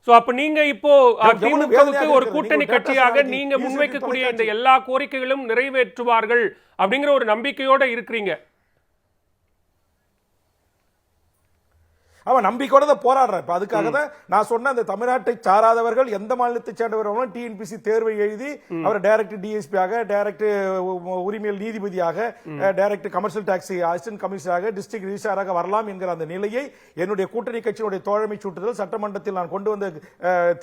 So அப்ப நீங்க இப்போ திமுகவுக்கு ஒரு கூட்டணி கட்சியாக நீங்க முன்வைக்கக்கூடிய இந்த எல்லா கோரிக்கைகளும் நிறைவேற்றுவார்கள் அப்படிங்கிற ஒரு நம்பிக்கையோட இருக்கிறீங்க. அவன் நம்பிக்கையோட தான் போராடுறான். இப்ப அதுக்காக தான் நான் சொன்ன அந்த தமிழ்நாட்டை சாராதவர்கள் எந்த மாநிலத்தை சேர்ந்தவர்களும் டிஎன்பிசி தேர்வை எழுதி அவர் டைரக்ட் டிஎஸ்பி ஆக, டைரக்ட் உரிமையல் நீதிபதியாக, டைரக்ட் கமர்ஷியல் டாக்ஸ் அசிஸ்டன்ட் கமிஷனராக, டிஸ்ட்ரிக்ட் ரிஜிஸ்ட்ராராக வரலாம் என்கிற அந்த நிலையை என்னுடைய கூட்டணி கட்சியினுடைய தோழமை சூட்டுதல் சட்டமன்றத்தில் நான் கொண்டு வந்த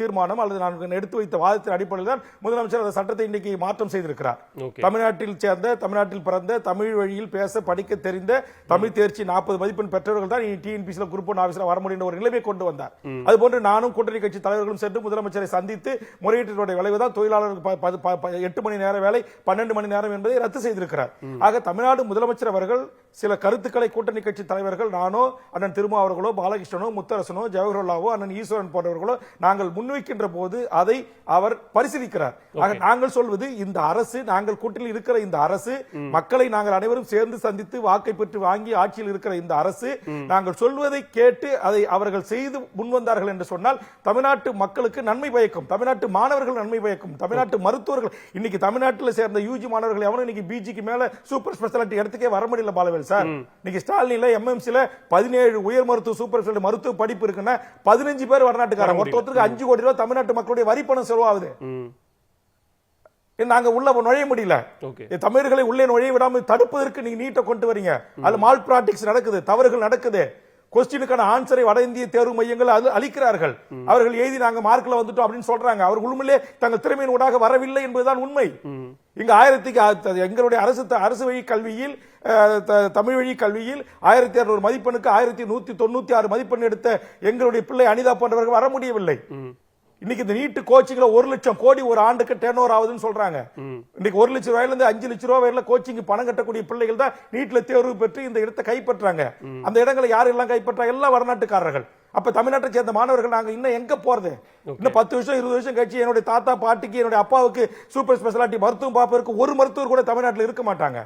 தீர்மானம் அல்லது நான் எடுத்து வைத்த வாதத்தின் அடிப்படையில் தான் முதலமைச்சர் அந்த சட்டத்தை இன்னைக்கு மாற்றம் செய்திருக்கிறார். தமிழ்நாட்டில் சேர்ந்த, தமிழ்நாட்டில் பிறந்த, தமிழ் வழியில் பேச படிக்க தெரிந்த, தமிழ் தேர்ச்சி 40 மதிப்பெண் பெற்றவர்கள் தான் டிஎன்பிசி குரூப் 1 வர முடியும் ஒரு நிலைமை கொண்டு வந்தார். அதுபோன்று நானும் கூட்டணி கட்சி தலைவர்களும் சென்று முதலமைச்சரை சந்தித்து முறையீட்டினுடைய விளைவுதான் தொழிலாளர்களுக்கு 8 மணி நேர வேலை 12 மணி நேரம் என்பதை ரத்து செய்திருக்கிறார். ஆக தமிழ்நாடு முதலமைச்சர் அவர்கள் சில கருத்துக்களை கூட்டணி கட்சி தலைவர்கள் நானோ, அண்ணன் திருமா அவர்களோ, பாலகிருஷ்ணனோ, முத்தரசனோ, ஜவஹர்லாவோ, அண்ணன் ஈஸ்வரன் போன்றவர்களோ நாங்கள் முன்வைக்கின்ற போது அதை அவர் பரிசீலிக்கிறார். ஆக நாங்கள் சொல்வது இந்த அரசு, நாங்கள் கூட்டணியில் இருக்கிற இந்த அரசு, மக்களை நாங்கள் அனைவரும் சேர்ந்து சந்தித்து வாக்கை பெற்று வாங்கி ஆட்சியில் இருக்கிற இந்த அரசு நாங்கள் சொல்வதை கேட்டு அதை அவர்கள் செய்து முன்வந்தார்கள் என்று சொன்னால் தமிழ்நாட்டு மக்களுக்கு நன்மை பயக்கும், தமிழ்நாட்டு மாணவர்கள் நன்மை பயக்கும், தமிழ்நாட்டு மருத்துவர்கள். இன்னைக்கு தமிழ்நாட்டில் சேர்ந்த யூஜி மாணவர்கள் எவனும் இன்னைக்கு பிஜிக்கு மேல சூப்பர் ஸ்பெஷாலிட்டி இடத்துக்கே வர முடியல பாலவேல் சார். இன்னைக்கு ஸ்டாலின்ல எம்எம்சில 17 உயர் மருத்துவ சூப்பர் ஸ்பெஷாலிட்டி மருத்துவ படிப்பு இருக்குன்னா 15 பேர் வடநாட்டுக்காரங்க. மொத்தத்துக்கு 5 கோடி ரூபாய் தமிழ்நாட்டு மக்களுடைய வரி பணம் செலவாகுது. நாங்க உள்ள நுழைய முடியல. தமிழர்களை உள்ளே நுழைய விடாமல் தடுப்பதற்கு நீங்க நீட்டை கொண்டு வரீங்க. அது மால் பிராக்டிக்ஸ் நடக்குது, தவறுகள் நடக்குது. கொஸ்டினுக்கான ஆன்சரை வட இந்திய தேர்வு மையங்கள் அளிக்கிறார்கள். அவர்கள் எழுதி நாங்க மார்க்ல வந்துட்டோம் அப்படின்னு சொல்றாங்க. அவர்கள் உண்மையிலே தங்கள் திறமையின் ஊடாக வரவில்லை என்பதுதான் உண்மை. இங்க எங்களுடைய அரசு வழி கல்வியில், தமிழ் வழி கல்வியில் 1600 மதிப்பெண்ணுக்கு 1196 மதிப்பெண் எடுத்த எங்களுடைய பிள்ளை அனிதா போன்றவர்கள் வர முடியவில்லை. இன்னைக்கு இந்த நீட்டு கோச்சிங்ல 1 லட்சம் கோடி ஒரு ஆண்டுக்கு டர்ன் ஓவர் ஆகுதுன்னு சொல்றாங்க. இன்னைக்கு 1 லட்சம் ரூபாயில இருந்து 5 லட்சம் ரூபாய் வரையில கோச்சிங் பணம் கட்டக்கூடிய பிள்ளைகள் தான் நீட்ல தேர்வு பெற்று இந்த இடத்தை கைப்பற்றாங்க. அந்த இடங்களை யாரெல்லாம் கைப்பற்றாங்க? எல்லாம் வடநாட்டுக்காரர்கள். அப்ப தமிழ்நாட்டை சேர்ந்த மாணவர்கள் நாங்க இன்னும் எங்க போறது? இன்னும் 10 வருஷம் 20 வருஷம் கழிச்சு என்னுடைய தாத்தா பாட்டிக்கு, என்னுடைய அப்பாவுக்கு சூப்பர் ஸ்பெஷாலிட்டி மருத்துவம் பார்ப்பதற்கு ஒரு மருத்துவர் கூட தமிழ்நாட்டில் இருக்க மாட்டாங்க.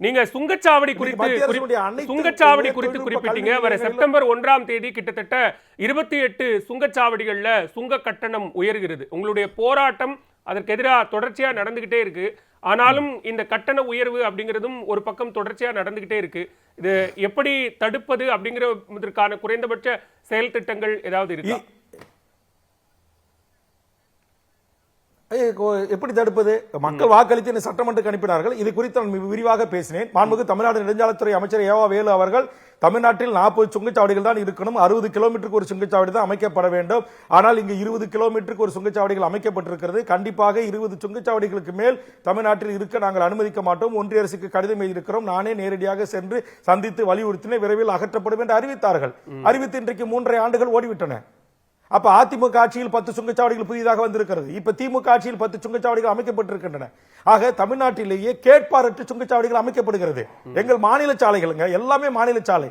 நீங்க சுங்கச்சாவடி குறித்து குறிப்பிட்டீங்க. வர செப்டம்பர் 1ஆம் தேதி கிட்டத்தட்ட 28 சுங்கச்சாவடிகள்ல சுங்க கட்டணம் உயர்கிறது. உங்களுடைய போராட்டம் அதற்கு எதிராக தொடர்ச்சியா நடந்துகிட்டே இருக்கு. ஆனாலும் இந்த கட்டண உயர்வு அப்படிங்கிறதும் ஒரு பக்கம் தொடர்ச்சியா நடந்துகிட்டே இருக்கு. இது எப்படி தடுப்பது அப்படிங்கிறதுக்கான குறைந்தபட்ச செயல் திட்டங்கள் ஏதாவது இருக்கா? எப்படி தடுப்பது? மக்கள் வாக்களித்து இந்த சட்டமன்றத்துக்கு அனுப்பினார்கள். இது குறித்து நான் விரிவாக பேசினேன். மாண்புமிகு தமிழ்நாடு நெடுஞ்சாலைத்துறை அமைச்சர் ஏவா வேலு அவர்கள் தமிழ்நாட்டில் 40 சுங்கச்சாவடிகள் தான் இருக்கணும், 60 கிலோமீட்டருக்கு ஒரு சுங்கச்சாவடி தான் அமைக்கப்பட வேண்டும். ஆனால் இங்கு 20 கிலோமீட்டருக்கு ஒரு சுங்கச்சாவடிகள் அமைக்கப்பட்டிருக்கிறது. கண்டிப்பாக 20 சுங்கச்சாவடிகளுக்கு மேல் தமிழ்நாட்டில் இருக்க நாங்கள் அனுமதிக்க மாட்டோம். ஒன்றிய அரசுக்கு கடிதம் எழுதியிருக்கிறோம். நானே நேரடியாக சென்று சந்தித்து வலியுறுத்தினேன். விரைவில் அகற்றப்படும் என்று அறிவித்தார்கள். அறிவித்து இன்றைக்கு 3.5 ஆண்டுகள் ஓடிவிட்டன. அப்ப அதிமுக ஆட்சியில் 10 சுங்கச்சாவடிகள் புதிதாக வந்திருக்கிறது. இப்ப திமுக ஆட்சியில் 10 சுங்கச்சாவடிகள் அமைக்கப்பட்டிருக்கின்றன. ஆக தமிழ்நாட்டிலேயே கேட்பாரற்ற சுங்கச்சாவடிகள் அமைக்கப்படுகிறது. எங்கள் மாநில சாலைகளுங்க எல்லாமே மாநில சாலை.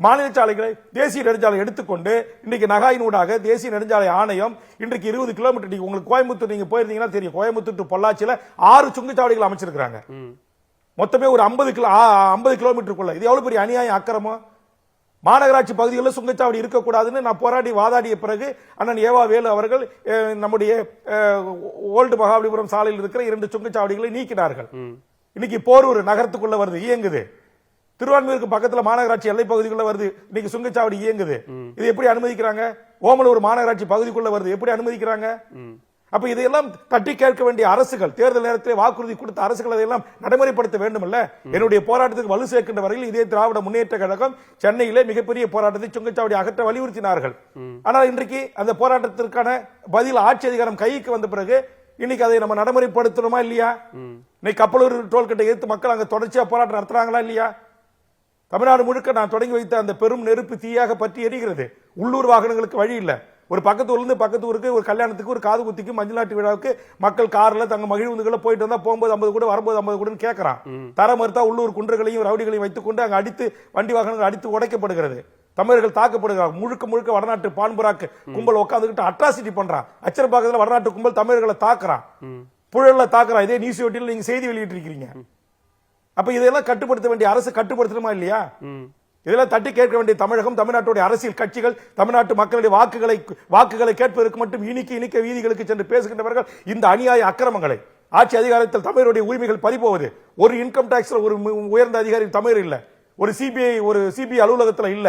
மாநில சாலைகளை தேசிய நெடுஞ்சாலை எடுத்துக்கொண்டு இன்னைக்கு நகாயினூடாக தேசிய நெடுஞ்சாலை ஆணையம் இன்றைக்கு 20 கிலோமீட்டர், உங்களுக்கு கோயம்புத்தூர் நீங்க போயிருந்தீங்கன்னா தெரியும், கோயம்புத்தூர் டு பொள்ளாச்சியில 6 சுங்கச்சாவடிகள் அமைச்சிருக்காங்க. மொத்தமே ஒரு 50 கிலோமீட்டருக்குள்ள. இது எவ்வளவு பெரிய அநியாயம், அக்கிரமம். மாநகராட்சி பகுதிகளில் சுங்கச்சாவடி இருக்கக்கூடாதுன்னு நான் போராடி வாதாடிய பிறகு அண்ணன் ஏவா வேலு அவர்கள் நம்முடைய ஓல்டு மகாபலிபுரம் சாலையில் இருக்கிற 2 சுங்கச்சாவடிகளை நீக்கினார்கள். இன்னைக்கு போரூர் நகரத்துக்குள்ள வருது, இயங்குது. திருவான்மையூருக்கு பக்கத்துல மாநகராட்சி எல்லை பகுதிக்குள்ள வருது, இன்னைக்கு சுங்கச்சாவடி இயங்குது. இது எப்படி அனுமதிக்கிறாங்க? ஓமலூர் மாநகராட்சி பகுதிக்குள்ள வருது, எப்படி அனுமதிக்கிறாங்க? அப்ப இதையெல்லாம் தட்டி கேட்க வேண்டிய அரசுகள், தேர்தல் நேரத்தில் வாக்குறுதி கொடுத்த அரசுகள் அதையெல்லாம் நடைமுறைப்படுத்த வேண்டும். என்னுடைய போராட்டத்துக்கு வலு சேர்க்கின்ற வரையில் இதே திராவிட முன்னேற்ற கழகம் சென்னையிலே மிகப்பெரிய போராட்டத்தை சுங்கச்சாவடி அகற்ற வலியுறுத்தினார்கள். ஆனால் இன்றைக்கு அந்த போராட்டத்திற்கான பதில் ஆட்சி அதிகாரம் கைக்கு வந்த பிறகு இன்னைக்கு அதை நம்ம நடைமுறைப்படுத்தணுமா இல்லையா? இன்னைக்கு கப்பலூர் டோல்கேட்டை எதிர்த்து மக்கள் அங்க தொடர்ச்சியா போராட்டம் நடத்துறாங்களா இல்லையா? தமிழ்நாடு முழுக்க நான் தொடங்கி வைத்த அந்த பெரும் நெருப்பு தீயாக பற்றி எரிகிறது. உள்ளூர் வாகனங்களுக்கு வழி இல்லை. ஒரு பக்கத்து ஊர்ல இருந்து பக்கத்து ஊருக்கு ஒரு கல்யாணத்துக்கு, ஒரு காது குத்திக்கு, மஞ்சள் நாட்டு விழாவுக்கு மக்கள் கார்ல தங்க மகிழ்வுந்துகளை போயிட்டு வந்தா போகும்போது 50 கூட, வரும்போது 50 கூட கேட்கறான். தர மறுத்தா உள்ளூர் குன்றுகளையும் ரவுடிகளையும் வைத்துக் கொண்டு அங்க அடித்து வண்டி வாகனங்கள் அடித்து உடைக்கப்படுகிறது. தமிழர்கள் தாக்கப்படுகிறார். முழுக்க வடநாட்டு பான்புராக்கு கும்பல் உட்காந்துக்கிட்டு அட்ராசிட்டி பண்றான். அச்சரப்பாக்கத்துல வடநாட்டு கும்பல் தமிழர்களை தாக்குறான், புழல்ல தாக்குறான். இதே நியூஸ் வெட்டியில் நீங்க செய்தி வெளியிட்டு இருக்கீங்க. அப்ப இதெல்லாம் கட்டுப்படுத்த வேண்டிய அரசு கட்டுப்படுத்தணுமா இல்லையா? இதெல்லாம் தட்டி கேட்க வேண்டிய தமிழகம், தமிழ்நாட்டுடைய அரசியல் கட்சிகள், தமிழ்நாட்டு மக்களுடைய வாக்குகளை கேட்பதற்கு மட்டும் இனிக்க வீதிகளுக்கு சென்று பேசுகின்றவர்கள் இந்த அநியாய அக்கிரமங்களை, ஆட்சி அதிகாரத்தில் தமிழருடைய உரிமைகள் பறிபோவது, ஒரு இன்கம் டாக்ஸ்ல ஒரு உயர்ந்த அதிகாரி தமிழர் இல்ல, ஒரு சிபிஐ அலுவலகத்தில் இல்ல,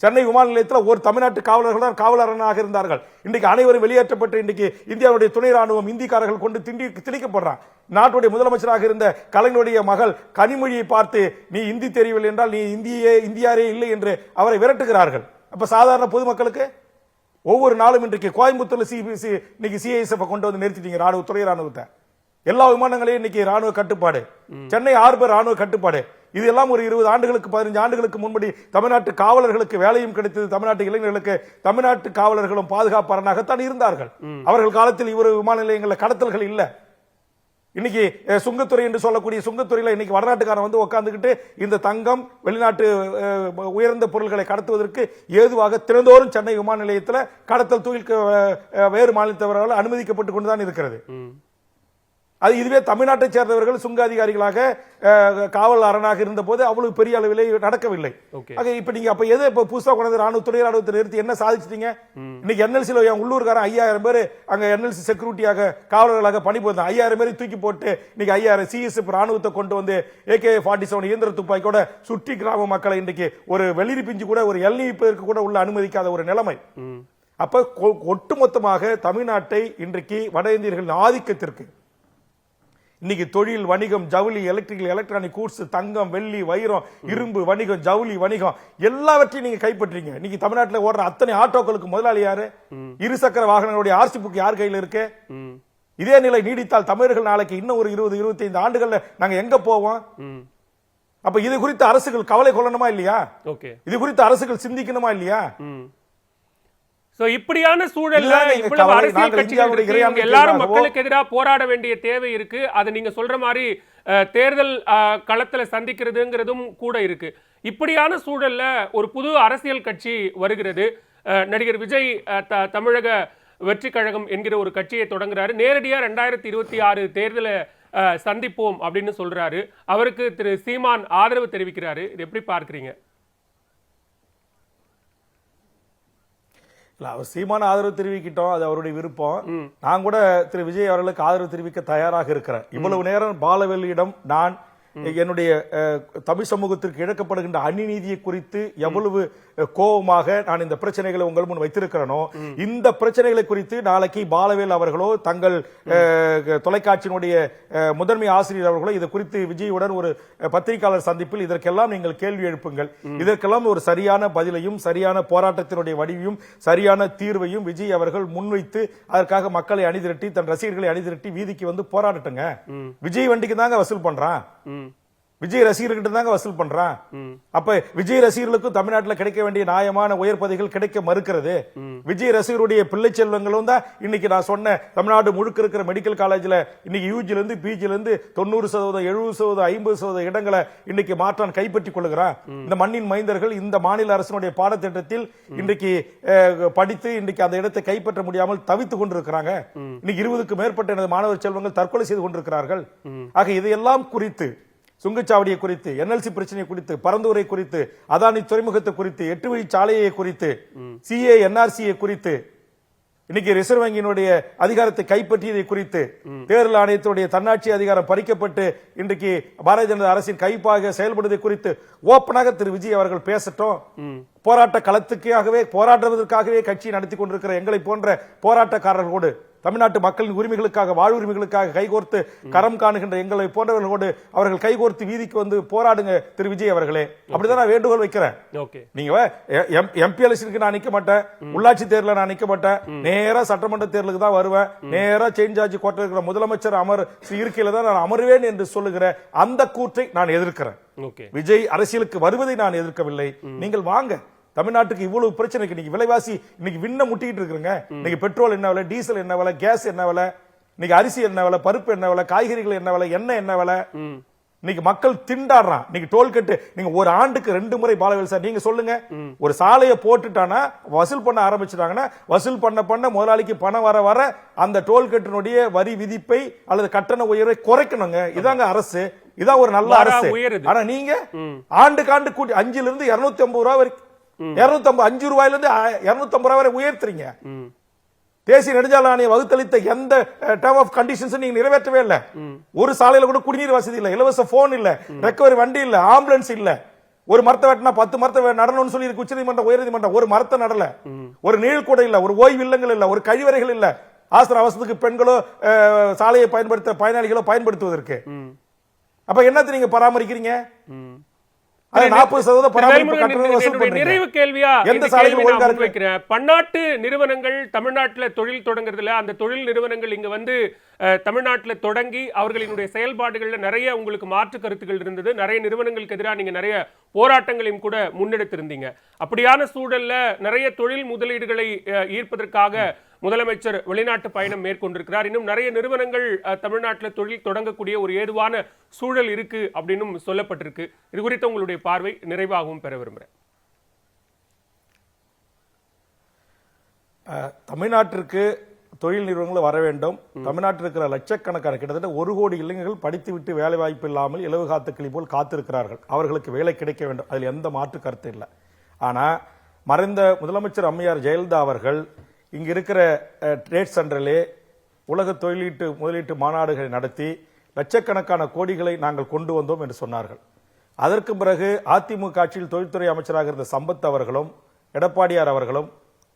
சென்னை விமான நிலையத்தில் ஒரு தமிழ்நாட்டு காவலர்கள் தான் காவலராக இருந்தார்கள். இன்றைக்கு அனைவரும் வெளியேற்றப்பட்டு இன்றைக்கு இந்தியாவுடைய துணை ராணுவம் இந்திக்காரர்கள் கொண்டு திணிக்கப்படுறான். நாட்டுடைய முதலமைச்சராக இருந்த கலைஞருடைய மகள் கனிமொழியை பார்த்து நீ இந்தி தெரியவில்லை என்றால் நீ இந்தியாரே இல்லை என்று அவரை விரட்டுகிறார்கள். அப்ப சாதாரண பொதுமக்களுக்கு ஒவ்வொரு நாளும் இன்றைக்கு கோயம்புத்தூர்ல இன்னைக்கு சிஐஎஸ்எஃப் கொண்டு வந்து நிறுத்திட்டீங்க, துணை ராணுவத்தை. எல்லா விமானங்களையும் இன்னைக்கு ராணுவ கட்டுப்பாடு, சென்னை ஹார்பர் ராணுவ கட்டுப்பாடு. இது எல்லாம் ஒரு 20 ஆண்டுகளுக்கு 15 ஆண்டுகளுக்கு முன்படி தமிழ்நாட்டு காவலர்களுக்கு வேலையும் கிடைத்தது. தமிழ்நாட்டு இளைஞர்களுக்கு தமிழ்நாட்டு காவலர்களும் பாதுகாப்பாளராகத்தான் இருந்தார்கள். அவர்கள் காலத்தில் இவர் விமான நிலையங்களில் கடத்தல்கள் இல்ல. இன்னைக்கு சுங்கத்துறை என்று சொல்லக்கூடிய சுங்கத்துறையில இன்னைக்கு வடநாட்டுக்காரன் வந்து உட்கார்ந்துகிட்டு இந்த தங்கம் வெளிநாட்டு உயர்ந்த பொருட்களை கடத்துவதற்கு ஏதுவாக தினந்தோறும் சென்னை விமான நிலையத்தில் கடத்தல் வேறு மாநிலத்தவர்களால் அனுமதிக்கப்பட்டு கொண்டுதான் இருக்கிறது. அது இதுவே தமிழ்நாட்டை சேர்ந்தவர்கள் சுங்க அதிகாரிகளாக காவல் அரணாக இருந்த போது அவ்வளவு பெரிய அளவிலே நடக்கவில்லை. இப்ப நீங்க அப்ப எது இப்ப புதுசா கொண்டு துணை ராணுவத்தை நிறுத்தி என்ன சாதிச்சிட்டீங்க? இன்னைக்கு என்எல்சில உள்ளூர்காரன் 5000 பேர் அங்க என்எல்சி செக்யூரிட்டியாக காவலர்களாக பணிபுரிந்தாங்க. 5000 பேரை தூக்கி போட்டு இன்னைக்கு 5000 சிஎஸ்எஃப் ராணுவத்தை கொண்டு வந்து AK-47 இயந்திர துப்பாக்கியோட சுற்றி கிராம மக்களை இன்னைக்கு ஒரு வெளிரி பிஞ்சு கூட ஒரு எல்நீப்பதற்கு கூட உள்ள அனுமதிக்காத ஒரு நிலைமை. அப்ப ஒட்டுமொத்தமாக தமிழ்நாட்டை இன்றைக்கு வட இந்தியர்களின் ஆதிக்கத்திற்கு இன்னைக்கு தொழில், வணிகம், ஜவுளி, எலக்ட்ரிக்கல், எலக்ட்ரானிக் கூட்ஸ், தங்கம், வெள்ளி, வைரம், இரும்பு வணிகம், ஜவுளி வணிகம் எல்லாவற்றையும் நீங்க கைப்பற்றீங்க. இன்னைக்கு தமிழ்நாட்டில் ஓடுற அத்தனை ஆட்டோக்களுக்கு முதலாளி யாரு? இருசக்கர வாகனங்களுடைய ஆர்சி புக் யார் கையில் இருக்கு? இதே நிலை நீடித்தால் தமிழர்கள் நாளைக்கு இன்னும் ஒரு 20-25 ஆண்டுகள்ல நாங்க எங்க போவோம்? அப்ப இது குறித்து அரசுகள் கவலை கொள்ளணுமா இல்லையா? இது குறித்து அரசுகள் சிந்திக்கணுமா இல்லையா? இப்படியான சூழல்ல இவ்வளவு அரசியல் கட்சிகள் எல்லாரும் மக்களுக்கு எதிராக போராட வேண்டிய தேவை இருக்கு. அது நீங்க சொல்ற மாதிரி தேர்தல் களத்துல சந்திக்கிறதுங்கிறதும் கூட இருக்கு. இப்படியான சூழல்ல ஒரு புது அரசியல் கட்சி வருகிறது. நடிகர் விஜய் தமிழக வெற்றி கழகம் என்கிற ஒரு கட்சியை தொடங்குறாரு. நேரடியா 2026 தேர்தலை சந்திப்போம் அப்படின்னு சொல்றாரு. அவருக்கு திரு சீமான் ஆதரவு தெரிவிக்கிறாரு. இது எப்படி பார்க்கிறீங்க? அவர் சீமான ஆதரவு தெரிவிக்கிட்டோம், அது அவருடைய விருப்பம். நான் கூட திரு விஜய் அவர்களுக்கு ஆதரவு தெரிவிக்க தயாராக இருக்கிறேன். இவ்வளவு நேரம் பாலவேலியிடம் நான் என்னுடைய தமிழ் சமூகத்திற்கு இழக்கப்படுகின்ற அநீதியை குறித்து எவ்வளவு கோபமாக நான் இந்த பிரச்சனைகளை உங்கள் முன் வைத்திருக்கிறேனோ, இந்த பிரச்சனைகளை குறித்து நாளைக்கு பாலவேல் அவர்களோ தங்கள் தொலைக்காட்சியினுடைய முதன்மை ஆசிரியர் அவர்களோ இது குறித்து விஜயுடன் ஒரு பத்திரிகையாளர் சந்திப்பில் இதற்கெல்லாம் நீங்கள் கேள்வி எழுப்புங்கள். இதற்கெல்லாம் ஒரு சரியான பதிலையும் சரியான போராட்டத்தினுடைய வடிவையும் சரியான தீர்வையும் விஜய் அவர்கள் முன்வைத்து அதற்காக மக்களை அணிதிரட்டி தன் ரசிகர்களை அணிதிரட்டி வீதிக்கு வந்து போராடட்டுங்க. விஜய் வண்டிக்கு தாங்க வசூல் பண்றான், விஜய் ரசிகர்கிட்ட தாங்க வசூல் பண்றான். அப்ப விஜய் ரசிகர்களுக்கும் தமிழ்நாட்டில் கிடைக்க வேண்டிய நியாயமான உயர் பதவிகள் கிடைக்க மறுக்கிறது. விஜய் ரசிகருடைய பிள்ளை செல்வங்களும் தான் இன்னைக்கு நான் சொன்ன தமிழ்நாடு முழுக்க இருக்கிற மெடிக்கல் காலேஜ்ல இன்னைக்கு யூஜில இருந்து பிஜில இருந்து 90%, 70%, 50% இடங்களை இன்னைக்கு மாற்றான் கைப்பற்றிக் கொள்கிறான். இந்த மண்ணின் மைந்தர்கள் இந்த மாநில அரசினுடைய பாடத்திட்டத்தில் இன்றைக்கு படித்து இன்றைக்கு அந்த இடத்தை கைப்பற்ற முடியாமல் தவித்துக் கொண்டிருக்கிறாங்க. இன்னைக்கு 20க்கும் மேற்பட்ட எனது மாணவர் செல்வங்கள் தற்கொலை செய்து கொண்டிருக்கிறார்கள். ஆக இதையெல்லாம் குறித்து, சுங்கச்சாவடியை குறித்து, என்எல்சி பிரச்சனை குறித்து, பரந்தூரை குறித்து, அதானி துறைமுகத்தை குறித்து, 8 வழி சாலையை குறித்து, சிஏ என்ஆர்சியை குறித்து, இன்னைக்கு ரிசர்வ் வங்கியினுடைய அதிகாரத்தை கைப்பற்றியதை குறித்து, தேர்தல் ஆணையத்தினுடைய தன்னாட்சி அதிகாரம் பறிக்கப்பட்டு இன்றைக்கு பாரதிய ஜனதா அரசின் கைப்பாக செயல்படுவதை குறித்து ஓப்பனாக திரு விஜய் அவர்கள் பேசட்டும். போராட்ட களத்துக்காகவே போராடுவதற்காகவே கட்சி நடத்தி கொண்டிருக்கிற எங்களை போன்ற போராட்டக்காரர்களோடு, தமிழ்நாட்டு மக்களின் உரிமைகளுக்காக வாழ்வுரிமைகளுக்காக கைகோர்த்து கரம் காணுகின்ற எங்களை போன்றவர்களோடு அவர்கள் கைகோர்த்து வீதிக்கு வந்து போராடுங்க திரு விஜய் அவர்களே. அப்படிதான் நான் வேண்டுகோள் வைக்கிறேன். நீங்க எம்பி எலெக்ஷனுக்கு நான் நிக்க மாட்டேன், உள்ளாட்சி தேர்தல நான் நிக்க மாட்டேன், நேரா சட்டமன்ற தேர்தலுக்கு தான் வருவேன். நேரா சேஞ்ச் ஆட்சி கோட்டை இருக்கிற முதலமைச்சர் இருக்கையில தான் நான் அமர்வேன் என்று சொல்லுகிற அந்த கூற்றை நான் எதிர்க்கிறேன். விஜய் அரசியலுக்கு வருவதை நான் எதிர்க்கவில்லை. நீங்கள் வாங்க. தமிழ்நாட்டுக்கு இவ்வளவு பிரச்சனை, இன்னைக்கு விலைவாசி இன்னைக்கு விண்ண முட்டிக்கிட்டு இருக்குங்க. இன்னைக்கு பெட்ரோல் என்ன விலை, டீசல் என்ன விலை, கேஸ் என்ன விலை, இன்னைக்கு அரிசி என்ன விலை, பருப்பு என்ன விலை, காய்கறிகள் என்ன விலை, எண்ணெய் என்ன விலை, இன்னைக்கு மக்கள் திண்டாடுறான். இன்னைக்கு டோல்கேட் நீங்க ஒரு ஆண்டுக்கு 2 முறை பாலவேல் சார் நீங்க சொல்லுங்க, ஒரு சாலையை போட்டுட்டானா வசூல் பண்ண ஆரம்பிச்சிட்டாங்கன்னா வசூல் பண்ண முதலாளிக்கு பணம் வர வர அந்த டோல்கேட்டினுடைய வரி விதிப்பை அல்லது கட்டண உயர்வை குறைக்கணுங்க. இதாங்க அரசு, இதான் ஒரு நல்ல அரசு. ஆனா நீங்க ஆண்டுக்கு ஆண்டு கூட்டி 5 இருந்து 250 ரூபாய் வரைக்கும் 5 ரூபாயில இருந்து 250 ரூபாய் வரை உயர்த்துறீங்க. தேசிய நெடுஞ்சாலை ஆணையம் வகுத்தளித்த எந்த டேர்ம் ஆஃப் கண்டிஷன்ஸ் நீங்க நிறைவேற்றவே இல்ல. ஒரு சாலையில கூட குடிநீர் வசதி இல்ல, இலவச போன் இல்ல, ரெக்கவரி வண்டி இல்ல, ஆம்புலன்ஸ் இல்ல. ஒரு மரத்தை வெட்டினா 10 மரத்தை நடணும்னு சொல்லி உச்சநீதிமன்றம் உயர்நீதிமன்றம் ஒரு மரத்தை நடல. ஒரு நீழ்கூட இல்ல, ஒரு ஓய்வு இல்லங்கள் இல்ல, ஒரு கழிவறைகள் இல்ல. ஆசிர அவசரத்துக்கு பெண்களோ சாலையை பயன்படுத்த பயனாளிகளோ பயன்படுத்துவதற்கு அப்ப என்னத்தை நீங்க பராமரிக்கிறீங்க? நிறைவு கேள்வியா வைக்கிறேன். பன்னாட்டு நிறுவனங்கள் தமிழ்நாட்டில் தொழில் தொடங்குறதுல அந்த தொழில் நிறுவனங்கள் இங்க வந்து தமிழ்நாட்டில் தொடங்கி அவர்களினுடைய செயல்பாடுகள்ல நிறைய உங்களுக்கு மாற்று கருத்துக்கள் இருந்தது. நிறைய நிறுவனங்களுக்கு எதிராக நீங்க நிறைய போராட்டங்களையும் கூட முன்னெடுத்திருந்தீங்க. அப்படியான சூழல்ல நிறைய தொழில் முதலீடுகளை ஈர்ப்பதற்காக முதலமைச்சர் வெளிநாட்டு பயணம் மேற்கொண்டிருக்கிறார். இன்னும் நிறைய நிறுவனங்கள் தமிழ்நாட்டில் தொழில் தொடங்கக்கூடிய ஒரு ஏதுவான சூழல் இருக்கு அப்படின்னு சொல்லப்பட்டிருக்கு. இது குறித்து உங்களுடைய பார்வை நிறைவாகவும் பெற விரும்புகிறேன். தமிழ்நாட்டிற்கு தொழில் நிறுவனங்கள் வர வேண்டும். தமிழ்நாட்டில் இருக்கிற லட்சக்கணக்கான கிட்டத்தட்ட 1 கோடி இளைஞர்கள் படித்துவிட்டு வேலை வாய்ப்பு இல்லாமல் இலவு காத்த கிளி போல் காத்திருக்கிறார்கள். அவர்களுக்கு வேலை கிடைக்க வேண்டும், அதில் எந்த மாற்று கருத்து இல்லை. ஆனா மறைந்த முதலமைச்சர் அம்மையார் ஜெயலலிதா அவர்கள் இங்க இருக்கிற ட்ரேட் சென்டரிலே உலக முதலீட்டு மாநாடுகளை நடத்தி லட்சக்கணக்கான கோடிகளை நாங்கள் கொண்டு வந்தோம் என்று சொன்னார்கள். அதற்கு பிறகு அதிமுக ஆட்சியில் தொழில்துறை அமைச்சராக இருந்த சம்பத் அவர்களும் எடப்பாடியார் அவர்களும்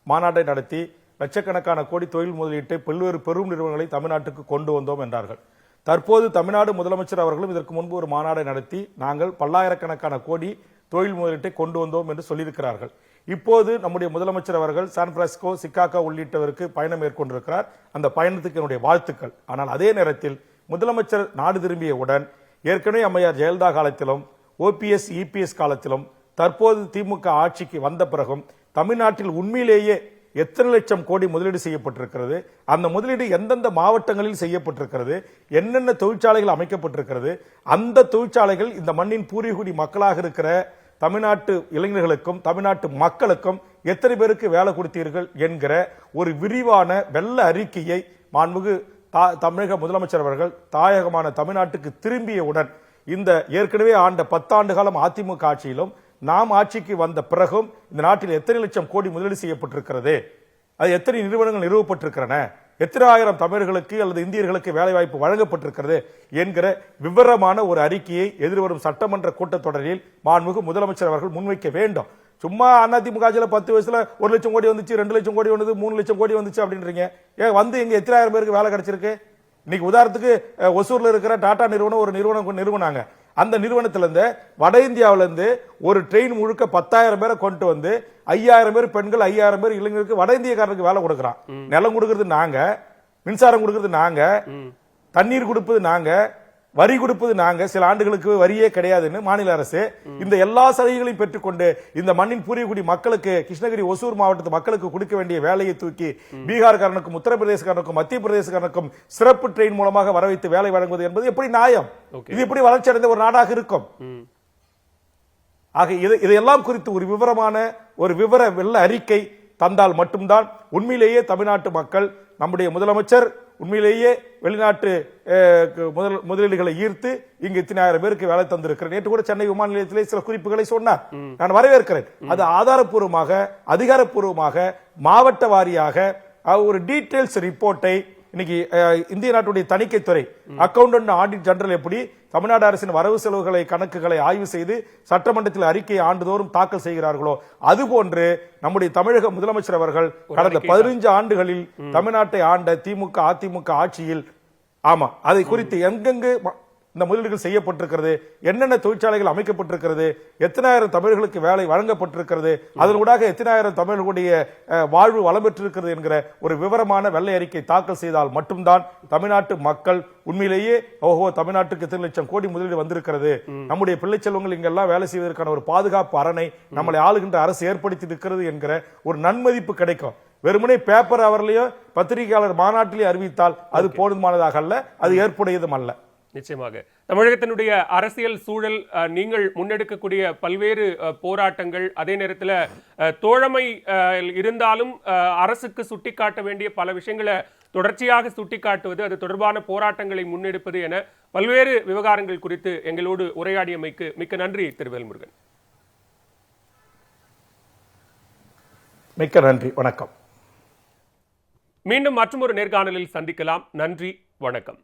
மாநாட்டை நடத்தி லட்சக்கணக்கான கோடி தொழில் முதலீட்டை பல்வேறு பெரும் நிறுவனங்களை தமிழ்நாட்டுக்கு கொண்டு வந்தோம் என்றார்கள். தற்போது தமிழ்நாடு முதலமைச்சர் அவர்களும் இதற்கு முன்பு ஒரு மாநாட்டை நடத்தி நாங்கள் பல்லாயிரக்கணக்கான கோடி தொழில் முதலீட்டை கொண்டு வந்தோம் என்று சொல்லியிருக்கிறார்கள். இப்போது நம்முடைய முதலமைச்சர் அவர்கள் சான் பிரான்சிஸ்கோ, சிகாகோ உள்ளிட்டவருக்கு பயணம் மேற்கொண்டிருக்கிறார். அந்த பயணத்துக்கு என்னுடைய வாழ்த்துக்கள். ஆனால் அதே நேரத்தில் முதலமைச்சர் நாடு திரும்பியவுடன் ஏற்கனவே அம்மையார் ஜெயலலிதா காலத்திலும் ஓபிஎஸ் இபிஎஸ் காலத்திலும் தற்போது திமுக ஆட்சிக்கு வந்த பிறகும் தமிழ்நாட்டில் உண்மையிலேயே எத்தனை லட்சம் கோடி முதலீடு செய்யப்பட்டிருக்கிறது, அந்த முதலீடு எந்தெந்த மாவட்டங்களில் செய்யப்பட்டிருக்கிறது, என்னென்ன தொழிற்சாலைகள் அமைக்கப்பட்டிருக்கிறது, அந்த தொழிற்சாலைகள் இந்த மண்ணின் பூர்வீகுடி மக்களாக இருக்கிற தமிழ்நாட்டு இளைஞர்களுக்கும் தமிழ்நாட்டு மக்களுக்கும் எத்தனை பேருக்கு வேலை கொடுத்தீர்கள் என்கிற ஒரு விரிவான வெள்ள அறிக்கையை மாண்புமிகு தமிழக முதலமைச்சர் அவர்கள் தாயகமான தமிழ்நாட்டுக்கு திரும்பியவுடன் இந்த ஏற்கனவே ஆண்ட 10 ஆண்டு காலம் அதிமுக ஆட்சியிலும் நாம் ஆட்சிக்கு வந்த பிறகும் இந்த நாட்டில் எத்தனை லட்சம் கோடி முதலீடு செய்யப்பட்டிருக்கிறது, அது எத்தனை நிறுவனங்கள் நிறுவப்பட்டிருக்கிறன, எத்தனை ஆயிரம் தமிழர்களுக்கு அல்லது இந்தியர்களுக்கு வேலைவாய்ப்பு வழங்கப்பட்டிருக்கிறது என்கிற விவரமான ஒரு அறிக்கையை எதிர்வரும் சட்டமன்ற கூட்டத்தொடரில் மாண்புமிகு முதலமைச்சர் அவர்கள் முன்வைக்க வேண்டும். சும்மா அதிமுக 10 வயசுல 1 லட்சம் கோடி வந்துச்சு, 2 லட்சம் கோடி வந்தது, 3 லட்சம் கோடி வந்துச்சு அப்படின்றீங்க. ஏன் வந்து இங்க எத்தனை ஆயிரம் பேருக்கு வேலை கிடைச்சிருக்கு? இன்னைக்கு உதாரணத்துக்கு ஒசூர்ல இருக்கிற டாடா நிறுவனம் ஒரு நிறுவனாங்க. அந்த நிறுவனத்திலிருந்து வட இந்தியாவிலிருந்து ஒரு ட்ரெயின் முழுக்க 10,000 பேரை கொண்டு வந்து 5,000 பேர் பெண்கள் 5,000 பேர் இளைஞருக்கு வட இந்தியக்காரருக்கு வேலை கொடுக்கறான். நிலம் கொடுக்கறது நாங்க, மின்சாரம் கொடுக்கறது நாங்க, தண்ணீர் கொடுப்பது நாங்க, வரி கொடுப்பது நாங்க. சில ஆண்டுகளுக்கு வரியே கிடையாதுன்னு மாநில அரசு இந்த எல்லா சலுகைகளையும் பெற்றுக்கொண்டு இந்த மண்ணின் பூர்வீகுடி மக்களுக்கு கிருஷ்ணகிரி ஒசூர் மாவட்டத்து மக்களுக்கு கொடுக்க வேண்டிய வேலையை தூக்கி பீகார்காரனுக்கும் உத்தரப்பிரதேசக்காரனுக்கும் மத்திய பிரதேசக்காரனுக்கும் சிறப்பு ட்ரெயின் மூலமாக வர வைத்து வேலை வழங்குவது என்பது எப்படி நியாயம்? இது எப்படி வளர்ச்சி அடைந்த ஒரு நாடாக இருக்கும்? ஆக இதையெல்லாம் குறித்து ஒரு விவரமான விவர வெள்ள அறிக்கை தந்தால் மட்டும்தான் உண்மையிலேயே தமிழ்நாட்டு மக்கள் நம்முடைய முதலமைச்சர் உண்மையிலேயே வெளிநாட்டு முதலீடுகளை ஈர்த்து இங்கு இத்தனை ஆயிரம் பேருக்கு வேலை தந்திருக்கிறேன். நேற்று கூட சென்னை விமான நிலையத்திலே சில குறிப்புகளை சொன்னார், நான் வரவேற்கிறேன். அது ஆதாரப்பூர்வமாக அதிகாரப்பூர்வமாக மாவட்ட வாரியாக ஒரு டீடைல்ஸ் ரிப்போர்ட்டை இன்னைக்கு இந்திய நாட்டுடைய தணிக்கைத்துறை அக்கவுண்டன்ட் ஆடிட் ஜெனரல் எப்படி தமிழ்நாடு அரசின் வரவு செலவுகளை கணக்குகளை ஆய்வு செய்து சட்டமன்றத்தில் அறிக்கையை ஆண்டுதோறும் தாக்கல் செய்கிறார்களோ அதுபோன்று நம்முடைய தமிழக முதலமைச்சர் அவர்கள் கடந்த 15 ஆண்டுகளில் தமிழ்நாட்டை ஆண்ட திமுக அதிமுக ஆட்சியில் அதை குறித்து எங்கெங்கு இந்த முதலீடுகள் செய்யப்பட்டிருக்கிறது, என்னென்ன தொழிற்சாலைகள் அமைக்கப்பட்டிருக்கிறது, எத்தனாயிரம் தமிழர்களுக்கு வேலை வழங்கப்பட்டிருக்கிறது, அதனூடாக எத்தனாயிரம் தமிழர்களுடைய வாழ்வு வளம் பெற்றிருக்கிறது என்கிற ஒரு விவரமான வெள்ளை அறிக்கை தாக்கல் செய்தால் மட்டும்தான் தமிழ்நாட்டு மக்கள் உண்மையிலேயே தமிழ்நாட்டுக்கு 8 லட்சம் கோடி முதலீடு வந்திருக்கிறது, நம்முடைய பிள்ளை செல்வங்கள் இங்கெல்லாம் வேலை செய்வதற்கான ஒரு பாதுகாப்பு அரணை நம்மளை ஆளுகின்ற அரசு ஏற்படுத்தி இருக்கிறது என்கிற ஒரு நன்மதிப்பு கிடைக்கும். வெறுமனே பேப்பர் அவர்லயோ பத்திரிகையாளர் மாநாட்டிலே அறிவித்தால் அது போதுமானதாக அல்ல, அது ஏற்புடையதும் அல்ல. நிச்சயமாக தமிழகத்தினுடைய அரசியல் சூழல், நீங்கள் முன்னெடுக்கக்கூடிய பல்வேறு போராட்டங்கள், அதே நேரத்தில் தோழமை இருந்தாலும் அரசுக்கு சுட்டிக்காட்ட வேண்டிய பல விஷயங்களை தொடர்ச்சியாக சுட்டிக்காட்டுவது, அது தொடர்பான போராட்டங்களை முன்னெடுப்பது என பல்வேறு விவகாரங்கள் குறித்து எங்களோடு உரையாடியமைக்கு மிக்க நன்றி திரு வேல்முருகன். மிக்க நன்றி, வணக்கம். மீண்டும் மற்றொரு நேர்காணலில் சந்திக்கலாம். நன்றி, வணக்கம்.